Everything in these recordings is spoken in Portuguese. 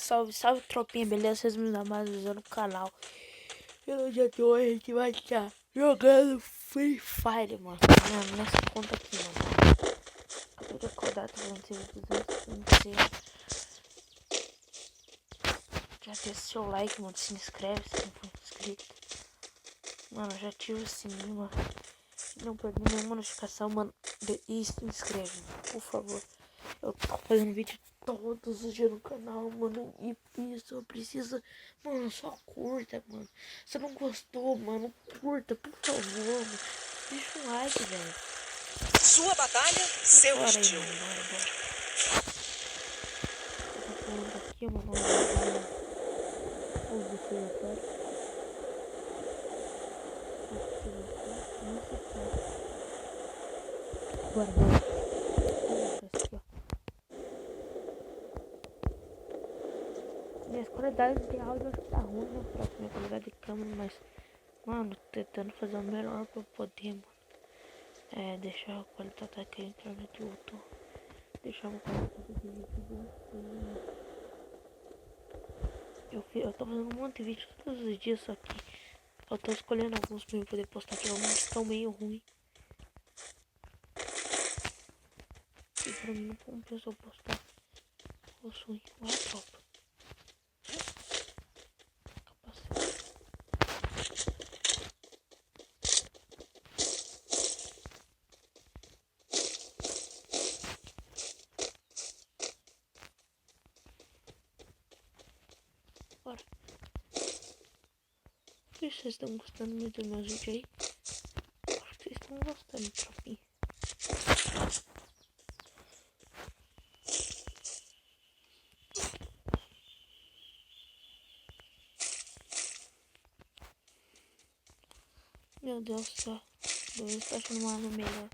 Salve, salve, tropinha, beleza? Vocês me dão mais visão no canal. E no dia de hoje a gente vai estar jogando Free Fire, mano. Nessa conta aqui, mano. Acabei de acordar, tô falando que 226. Já deixa seu like, mano. Se inscreve se não for inscrito. Mano, já ativa o sininho, mano. Não perde nenhuma notificação, mano. E se inscreve, mano, por favor. Eu tô fazendo vídeo todos os dias no canal, mano. E isso precisa. Mano, só curta, mano. Se não gostou, mano, curta, por favor, mano. Deixa um like, velho. Sua batalha, seu Bora aí, estilo. mano, bora. Eu tô falando aqui, mano. Bora. Minhas qualidades de áudio tá ruim, né? Pra minha qualidade de câmera, mas, mano, tentando fazer o melhor pra poder, mano. Deixar a qualidade daqui da internet voltou. Deixar uma qualidade de vídeo eu tô fazendo um monte de vídeo todos os dias, só que eu tô escolhendo alguns pra eu poder postar, que alguns estão meio ruins. E pra mim não compensa eu postar os ruins. Ué, tropa. Bora. Se vocês estão gostando muito dos meus vídeos aí, acho que vocês estão gostando, tropinha. Meu Deus do céu, eu estou achando uma arma melhor.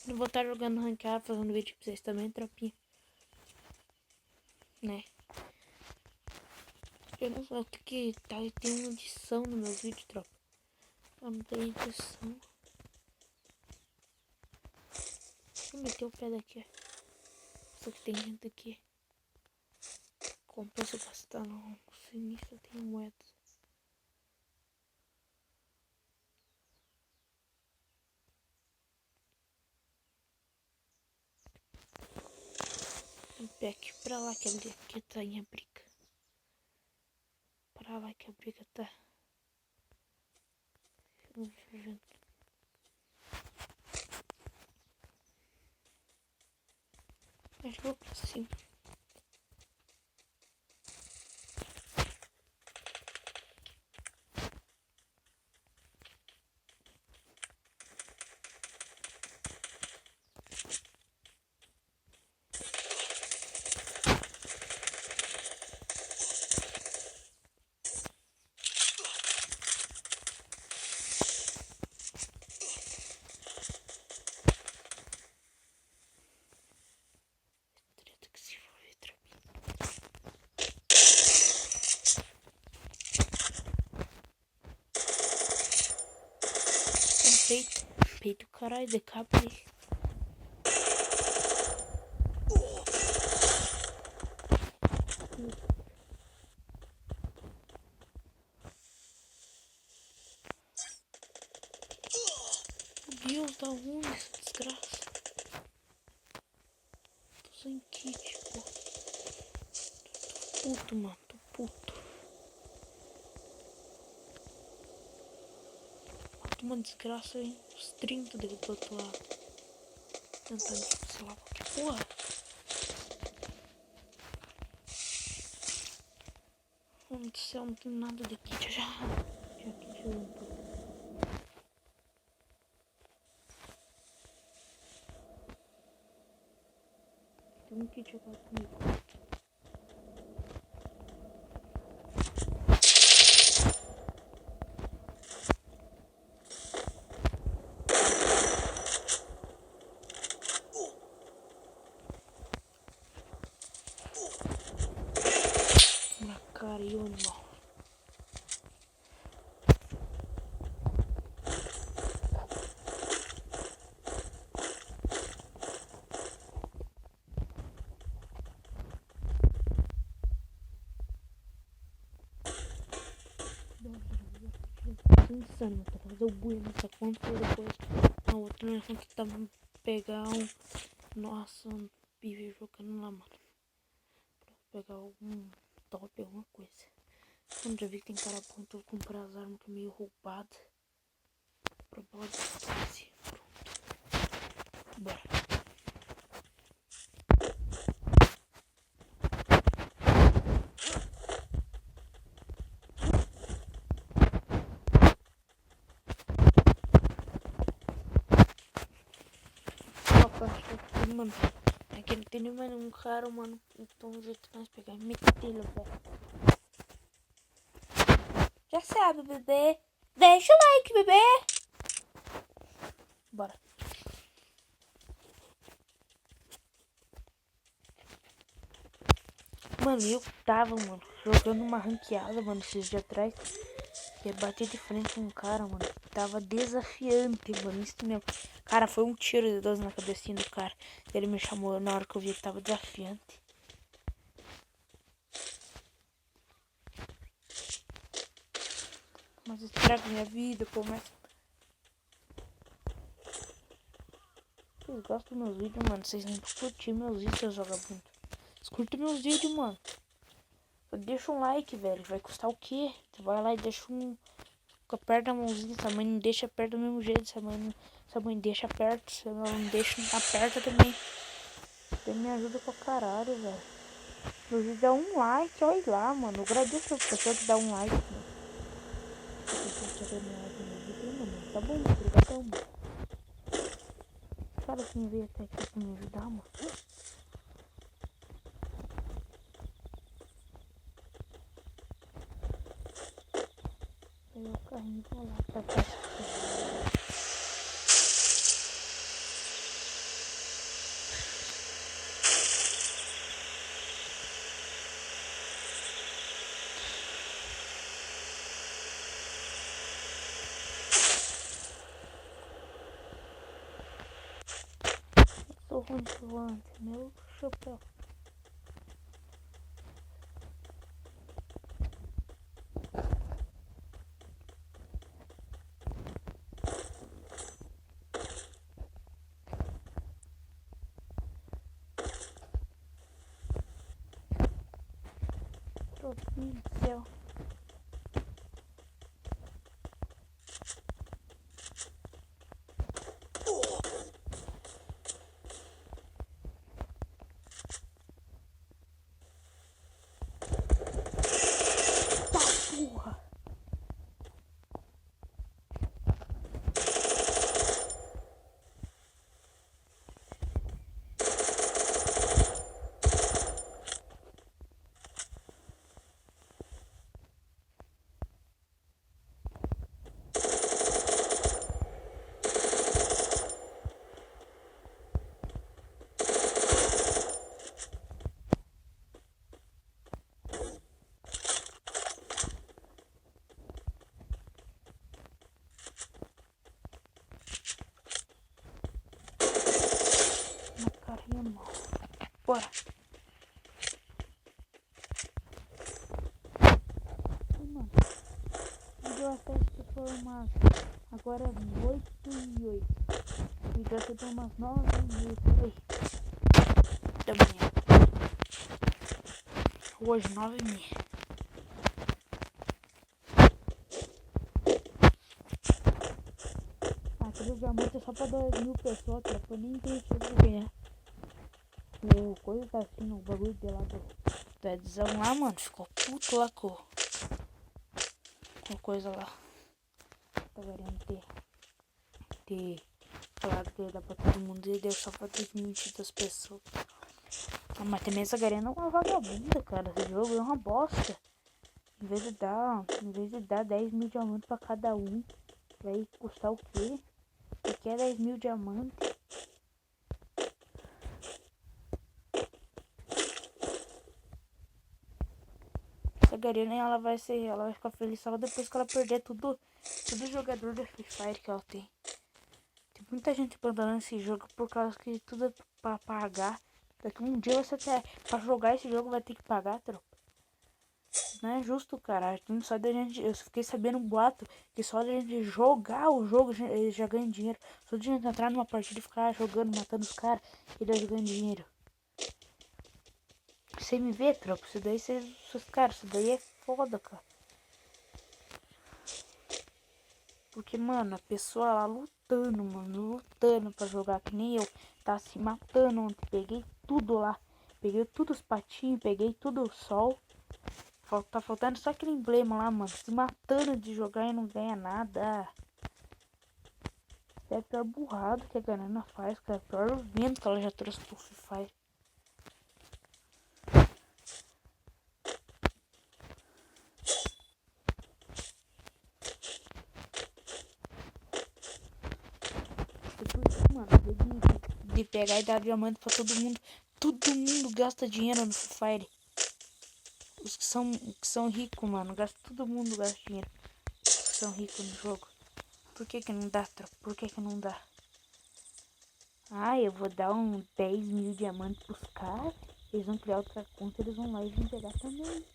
Eu vou estar jogando ranqueado, fazendo vídeo pra vocês também, tropinha. Né? Eu não sei o que tá, tem uma edição no meu vídeo, tropa. Eu não tenho edição. Deixa eu meter o pé daqui. Só que tem gente aqui. Compensa gastar no sinistro, eu tenho moedas. Um pé aqui pra lá que aqui tá em a briga. Pra lá que a briga tá. Eu vou vendo. Acho que eu vou pra cima. Peito, caralho, decapei. Meu Deus, da onde essa desgraça? Tô sem kit, pô. Tô puto, mano, tô puto. Uma desgraça aí, uns 30 do outro lado. Tentando, sei lá, que porra. Meu Deus do céu, não tem nada de kit já. Já kit um pouco. Tem um kit agora comigo. Na cara e o animal. insano, mano. Pra fazer o bui nessa conta e depois na outra nessa que tava pegar um. Nossa, um pive jogando lá, mano. Pra pegar algum top, alguma coisa. Mano, já vi que tem cara bom, então vou comprar as armas que é meio roubada. Pra bola de distância. Pronto. Bora. Mano, aqui não tem nem mais um cara, mano. Então o jeito que nós pegar é metê-lo, velho. Já sabe, bebê. Deixa o like, bebê. Bora. Mano, eu tava, mano, jogando uma ranqueada, mano, esses dias atrás. E eu bati de frente com um cara, mano. Tava desafiante, mano. Isso mesmo. Cara, foi um tiro de 12 na cabecinha do cara. Ele me chamou na hora que eu vi que tava desafiante. Mas estraga minha vida, pô, mas... Vocês gostam dos meus vídeos, mano? Vocês não curtem meus vídeos, seus vagabundos. Vocês curtem meus vídeos, mano. Deixa um like, velho. Vai custar o quê? Você vai lá e deixa um... Aperta a mãozinha. Sua mãe não deixa perto do mesmo jeito. Sua mãe deixa perto. Se ela não deixa, aperta também. Você me ajuda pra caralho, velho. Meu vídeo dá um like, olha lá, mano. Eu agradeço a pessoa que dá um like, mano. Tá bom, obrigadão, mano. Cara, quem veio até aqui pra me ajudar, mano. Peguei o carrinho e vou lá pra cá. Sou ruim de volante, meu chapéu. Tropinho do céu. Porra. Na carinha mal. Bora. Mano, vídeo até se formado. Agora é 8h08. Vídeo até tem umas 9h08 aí. Da manhã. Hoje 9h30. Aquele diamante é só pra 2.000 pessoas, cara. Eu nem tenho chance de ganhar. O coisa tá assim, o bagulho de lá do Edzão lá, mano. Ficou puto lá com coisa lá. Tá querendo ter falado que ia dar pra todo mundo e deu só pra 2.200 pessoas. Ah, mas também essa garena é uma vagabunda, cara. Esse jogo é uma bosta. Em vez de dar 10.000 diamantes pra cada um, vai custar o quê? O que é 10.000 diamantes? Essa garena ela vai ficar feliz só depois que ela perder tudo jogador da Free Fire que ela tem. Tem muita gente abandonando esse jogo por causa que tudo é pra pagar. Daqui um dia você pra jogar esse jogo vai ter que pagar, tropa. não é justo, cara. Só da gente, eu fiquei sabendo um boato que só da gente jogar o jogo, eles já ganham dinheiro. Só da gente entrar numa partida e ficar jogando, matando os caras, eles já ganham dinheiro. Você me vê, tropa? Isso daí, cara, isso daí é foda, cara. Porque, mano, a pessoa lá lutando, mano, lutando pra jogar que nem eu. Tá se matando ontem. Peguei tudo lá. Peguei tudo os patinhos, peguei tudo o sol. Tá faltando só aquele emblema lá, mano. Se matando de jogar e não ganha nada. É a pior burrada que a Garena faz, cara. É o pior vento que ela já trouxe pro Free Fire. Mano, de pegar e dar diamante pra todo mundo. Todo mundo gasta dinheiro no Free Fire. Os que são ricos, mano. Todo mundo gasta dinheiro. Os que são ricos no jogo. Por que não dá, tropa? Por que não dá? Ah, eu vou dar 10 mil diamantes pros caras. Eles vão criar outra conta, eles vão lá e vão pegar também.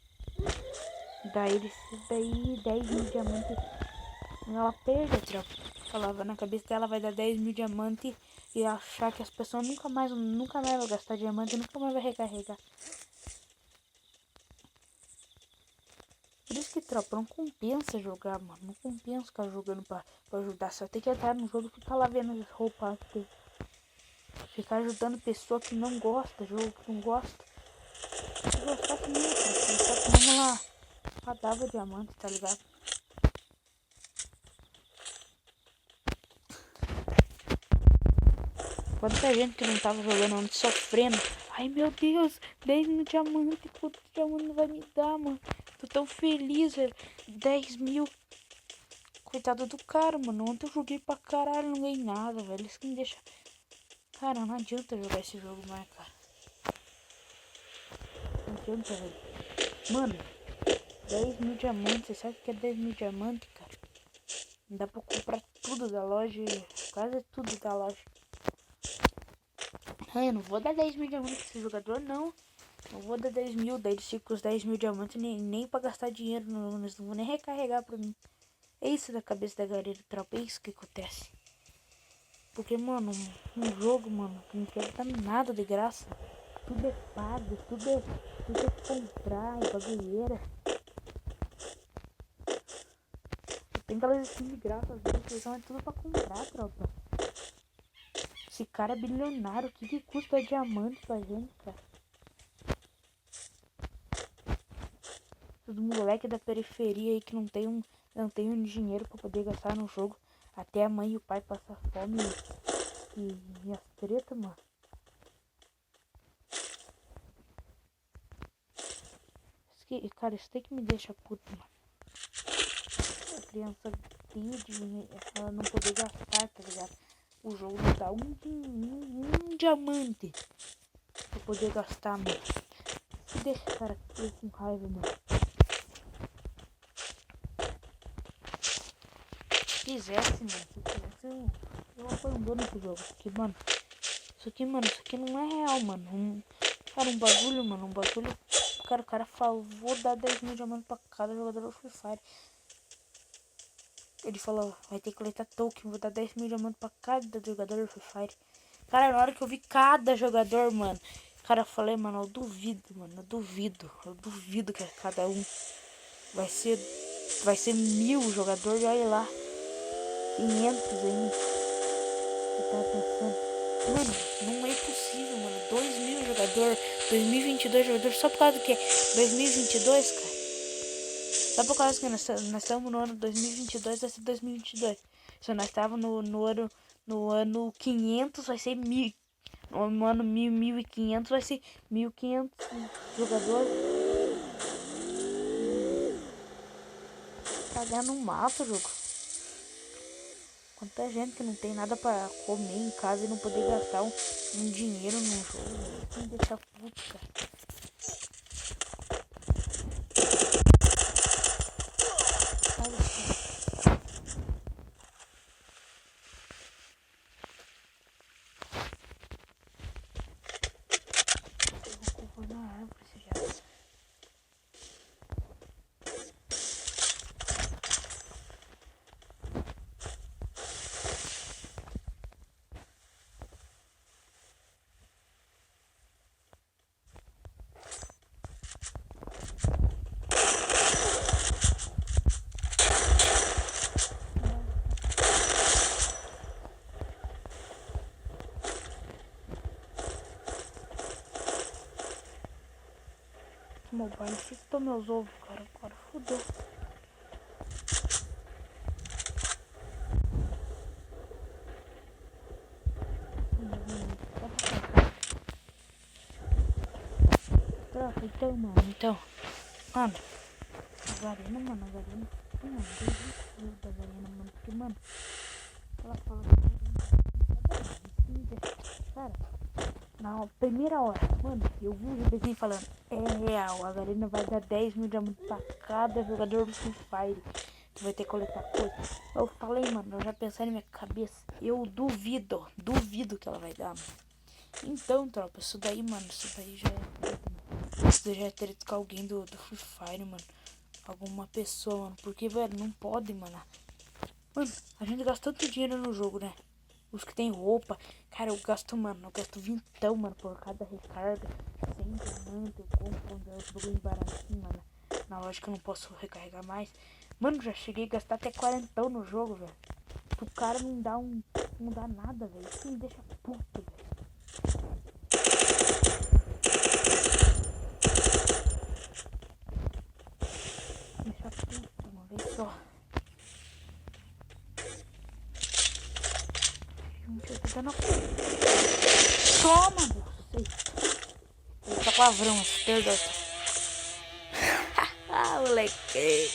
Daí 10 mil diamantes. Ela perde, tropa. Ela na cabeça dela vai dar 10 mil diamantes e achar que as pessoas nunca mais vão gastar diamante, nunca mais vai recarregar. Por isso que, tropa, não compensa jogar, mano. Não compensa ficar jogando pra ajudar. Só tem que entrar no jogo e ficar lá vendo as roupas. Ficar ajudando pessoa que não gosta, jogo que não gosta. Se gostasse mesmo, se gostasse mesmo lá, dava diamante, tá ligado? Quanta gente que não tava jogando ontem sofrendo. Ai meu Deus, 10 mil diamantes, quanto diamante vai me dar, mano? Tô tão feliz, velho. 10 mil. Coitado do cara, mano. Ontem eu joguei pra caralho, não ganhei nada, velho. Isso que me deixa. Cara, não adianta jogar esse jogo mais, cara. Não adianta, velho. Mano, 10 mil diamantes. Você sabe o que é 10 mil diamantes, cara? Dá pra comprar tudo da loja. Quase tudo da loja. Eu não vou dar 10 mil diamantes pra esse jogador, não. Não vou dar 10 mil. Daí eles ficam os 10 mil diamantes nem pra gastar dinheiro. Eles não vão nem recarregar pra mim. É isso da cabeça da galera, tropa. É isso que acontece. Porque, mano, um jogo, mano, que não quer dar nada de graça. Tudo é pago, tudo é comprar, é bagulheira. Tem aquelas skins de graça, às vezes, eles são tudo pra comprar, tropa. Esse cara é bilionário, o que custa diamante pra gente, cara? Os moleques da periferia aí que não tem um dinheiro pra poder gastar no jogo. Até a mãe e o pai passam fome e as tretas, mano. Cara, isso tem que me deixa puto, mano. A criança tem o dinheiro, ela não poder gastar, tá ligado? O jogo não dá um diamante pra poder gastar, mano. Que deixa esse cara com raiva, mano. Se quisesse, eu abandono esse jogo. Porque, mano, isso aqui não é real, mano. Cara, um bagulho. O cara falou, vou dar 10 mil diamantes pra cada jogador do Free Fire. Ele falou, vai ter que coletar token, vou dar 10 mil diamantes pra cada jogador do Free Fire. Cara, na hora que eu vi cada jogador, mano, cara, eu falei, mano, eu duvido que cada um vai ser 1000 jogadores, olha lá, 500 ainda. Eu tava pensando, mano, não é possível, mano, 2000 jogadores, 2022 jogadores, só por causa do que? 2022, cara. Só por causa que nós estamos no ano 2022, vai ser 2022. Se nós estávamos no ano 500, vai ser 1000. No ano 1500 vai ser 1500 jogadores. Cagar no mato, jogo. Quanta gente que não tem nada pra comer em casa e não poder gastar um dinheiro num jogo. Isso me deixa puto, cara. Eu vou na árvore, esse já. Mobile, assistam meus ovos, cara. Agora fodeu. Então, mano, mano, a Garena, mano, a Garena, mano, Deus da Garena, mano, porque, mano, ela fala que cara, na primeira hora, mano, eu vi o desenho falando, é real, a Garena vai dar 10 mil diamantes pra cada jogador do Free Fire, tu vai ter que coletar coisa. Eu falei, mano, eu já pensei na minha cabeça, eu duvido que ela vai dar, mano. Então, tropa, isso daí, mano, isso daí já é... Isso daí já é treta com alguém do Free Fire, mano. Alguma pessoa, mano. Porque, velho, não pode, mano. Mano, a gente gasta tanto dinheiro no jogo, né? Os que tem roupa. Cara, eu gasto, mano, eu gasto vintão, mano, por cada recarga. 100 diamante, eu compro quando é o bagulho baratinho, mano. Na loja que eu não posso recarregar mais. Mano, já cheguei a gastar até 40 no jogo, velho. O cara não dá não dá nada, velho. Isso me deixa puto, velho. Deixa puto uma vez só. Toma, você. Ele tá palavrão, perdão. Ah, moleque.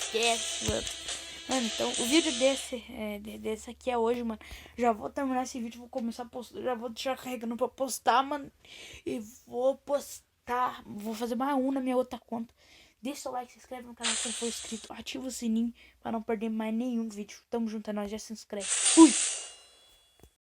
Esquece, mano. Mano, então o vídeo desse aqui é hoje, mano. Já vou terminar esse vídeo, vou começar a postar. Já vou deixar carregando pra postar, mano. E vou postar. Vou fazer mais um na minha outra conta. Deixa seu like, se inscreve no canal se não for inscrito. Ativa o sininho pra não perder mais nenhum vídeo. Tamo junto, é nóis, já se inscreve. Fui!